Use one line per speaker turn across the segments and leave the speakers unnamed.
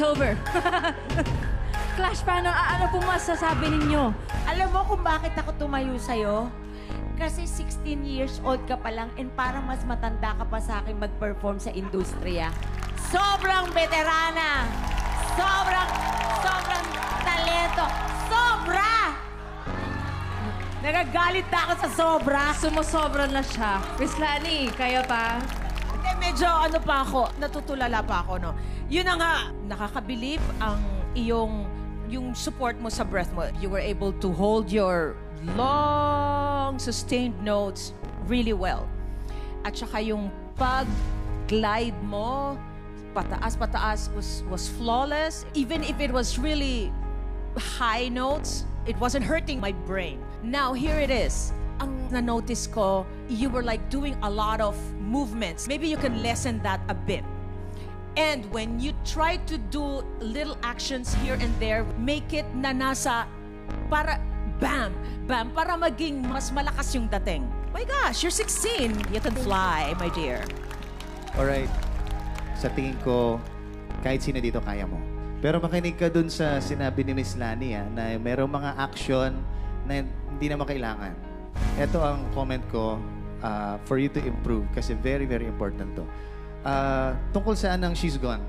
over. Clash, ano pong masasabi ninyo?
Alam mo kung bakit ako tumayo sa'yo? Kasi 16 years old ka pa lang and parang mas matanda ka pa sa akin mag-perform sa industriya. Sobrang veterana! Sobrang talento! Sobra! Nagagalit na ako sa sobra.
Sumusobra na siya. Miss Lani, kaya pa?
Hindi, medyo ano pa ako, natutulala pa ako, no? Yun na nga, nakakabilib ang yung support mo sa breath mo. You were able to hold your long, sustained notes really well. At saka yung pag-glide mo, pataas was flawless. Even if it was really high notes, it wasn't hurting my brain. Now, here it is. Ang na-notice ko, you were like doing a lot of movements. Maybe you can lessen that a bit. And when you try to do little actions here and there, make it na nasa para bam, bam, para maging mas malakas yung dating. My gosh, you're 16. You can fly, my dear.
Alright. Sa tingin ko, kahit sino dito kaya mo. Pero makinig ka dun sa sinabi ni Miss Lani na merong mga action na hindi naman kailangan. Ito ang comment ko for you to improve kasi very, very important to. Tungkol saan ang She's Gone?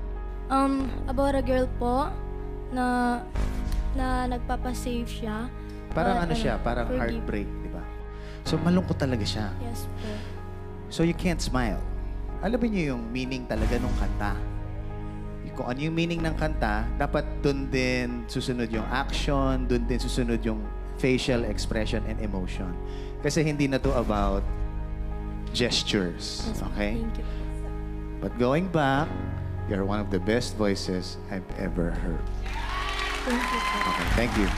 About a girl po na nagpapasave siya.
Parang ano siya, parang
forgive.
heartbreak, di ba? So malungkot talaga siya.
Yes po.
So you can't smile. Alam niyo yung meaning talaga ng kanta. Kung ano yung meaning ng kanta, dapat dun din susunod yung action, dun din susunod yung facial expression and emotion. Kasi hindi na to about gestures,
Yes,
okay?
Thank you.
But going back, you're one of the best voices I've ever heard.
Thank you po.
Okay, thank you.